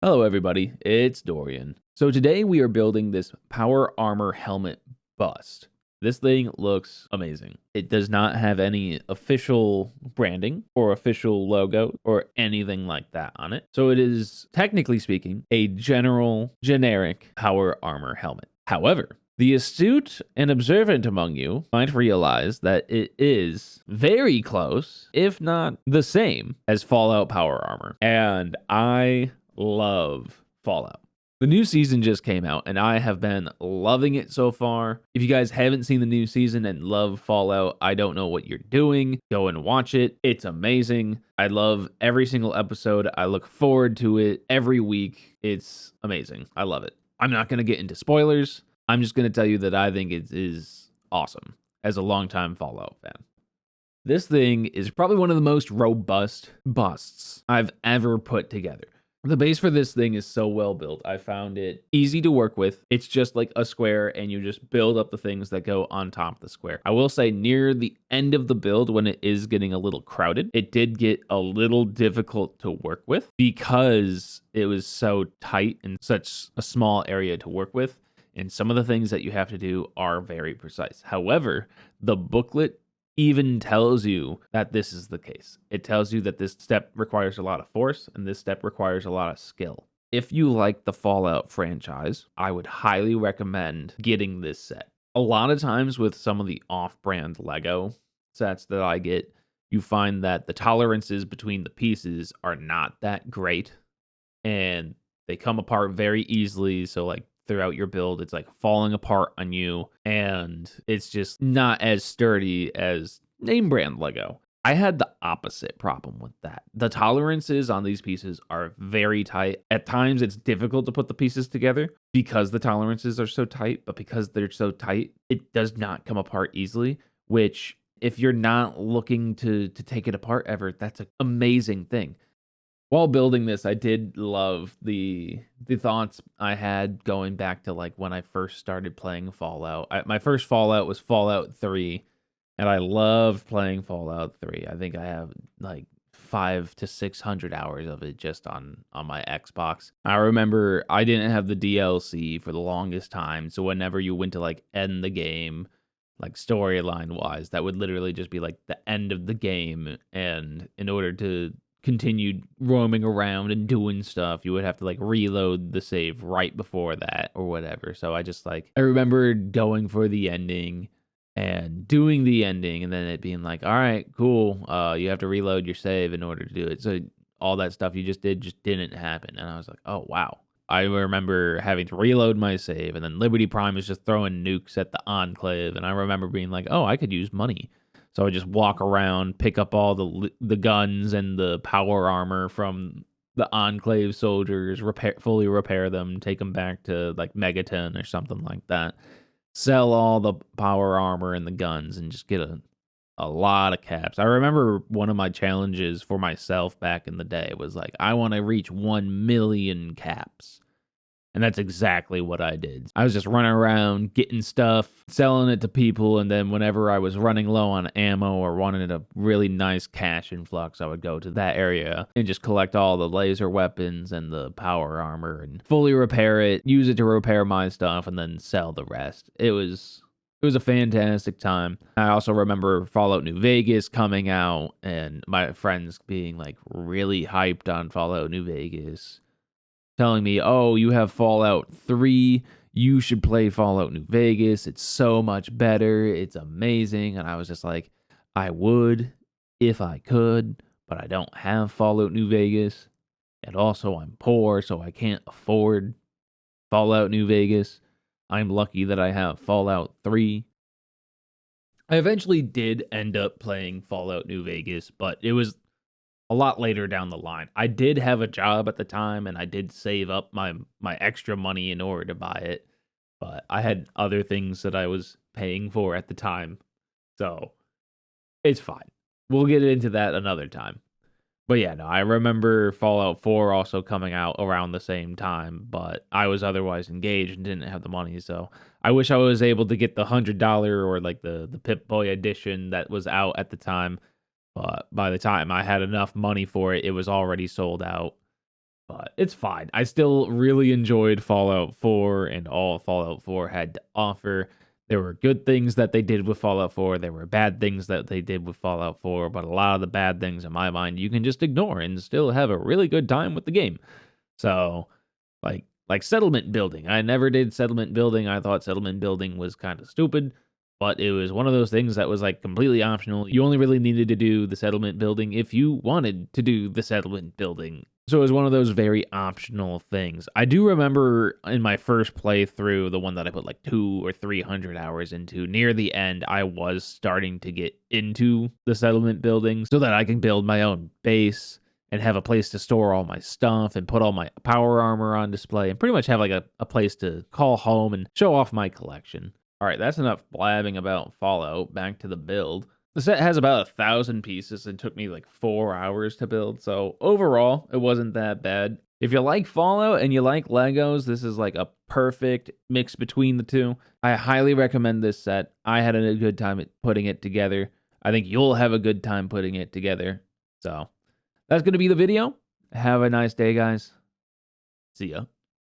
Hello everybody, it's Dorian. So today we are building this power armor helmet bust. This thing looks amazing. It does not have any official branding or official logo or anything like that on it. So it is, technically speaking, a generic power armor helmet. However, the astute and observant among you might realize that it is very close, if not the same, as Fallout power armor. And I love Fallout. The new season just came out, and I have been loving it so far. If you guys haven't seen the new season and love Fallout, I don't know what you're doing. Go and watch it. It's amazing. I love every single episode. I look forward to it every week. It's amazing. I love it. I'm not going to get into spoilers. I'm just going to tell you that I think it is awesome as a longtime Fallout fan. This thing is probably one of the most robust busts I've ever put together. The base for this thing is so well built. I found it easy to work with. It's just like a square and you just build up the things that go on top of the square. I will say near the end of the build when it is getting a little crowded, it did get a little difficult to work with because it was so tight and such a small area to work with. And some of the things that you have to do are very precise. However, the booklet even tells you that this is the case. It tells you that this step requires a lot of force and this step requires a lot of skill. If you like the Fallout franchise, I would highly recommend getting this set. A lot of times with some of the off-brand Lego sets that I get, you find that the tolerances between the pieces are not that great and they come apart very easily. So like throughout your build, it's like falling apart on you and it's just not as sturdy as name brand Lego. I had the opposite problem with that. The tolerances on these pieces are very tight. At times it's difficult to put the pieces together because the tolerances are so tight, but because they're so tight, it does not come apart easily, which if you're not looking to take it apart ever, that's an amazing thing. While building this, I did love the thoughts I had going back to like when I first started playing Fallout. My first Fallout was Fallout 3, and I loved playing Fallout 3. I think I have like 500 to 600 hours of it just on my Xbox. I remember I didn't have the DLC for the longest time, so whenever you went to like end the game, like storyline wise, that would literally just be like the end of the game, and in order to continued roaming around and doing stuff, you would have to like reload the save right before that or whatever. So I remember going for the ending and doing the ending and then it being like, all right, cool. You have to reload your save in order to do it. So all that stuff you just did just didn't happen. And I was like, oh wow. I remember having to reload my save and then Liberty Prime was just throwing nukes at the Enclave. And I remember being like, oh, I could use money. So I just walk around, pick up all the guns and the power armor from the Enclave soldiers, fully repair them, take them back to like Megaton or something like that. Sell all the power armor and the guns and just get a lot of caps. I remember one of my challenges for myself back in the day was like, I want to reach 1 million caps. And that's exactly what I did. I was just running around, getting stuff, selling it to people, and then whenever I was running low on ammo or wanted a really nice cash influx, I would go to that area and just collect all the laser weapons and the power armor and fully repair it, use it to repair my stuff, and then sell the rest. It was a fantastic time. I also remember Fallout New Vegas coming out and my friends being like really hyped on Fallout New Vegas, telling me, oh, you have Fallout 3, you should play Fallout New Vegas, it's so much better, it's amazing. And I was just like, I would if I could, but I don't have Fallout New Vegas. And also I'm poor, so I can't afford Fallout New Vegas. I'm lucky that I have Fallout 3. I eventually did end up playing Fallout New Vegas, but it was a lot later down the line. I did have a job at the time and I did save up my extra money in order to buy it, but I had other things that I was paying for at the time. So, it's fine. We'll get into that another time. But yeah, no, I remember Fallout 4 also coming out around the same time, but I was otherwise engaged and didn't have the money, so I wish I was able to get the $100 or like the Pip-Boy edition that was out at the time. But by the time I had enough money for it, it was already sold out. but it's fine. I still really enjoyed Fallout 4 and all Fallout 4 had to offer. There were good things that they did with Fallout 4. There were bad things that they did with Fallout 4, but a lot of the bad things, in my mind, you can just ignore and still have a really good time with the game. So, like settlement building. I never did settlement building. I thought settlement building was kind of stupid, but it was one of those things that was like completely optional. You only really needed to do the settlement building if you wanted to do the settlement building. So it was one of those very optional things. I do remember in my first playthrough, the one that I put like 200 or 300 hours into, near the end, I was starting to get into the settlement building so that I can build my own base and have a place to store all my stuff and put all my power armor on display and pretty much have like a place to call home and show off my collection. All right, that's enough blabbing about Fallout. Back to the build. The set has about 1,000 pieces and took me like 4 hours to build. So overall, it wasn't that bad. If you like Fallout and you like Legos, this is like a perfect mix between the two. I highly recommend this set. I had a good time at putting it together. I think you'll have a good time putting it together. So that's going to be the video. Have a nice day, guys. See ya.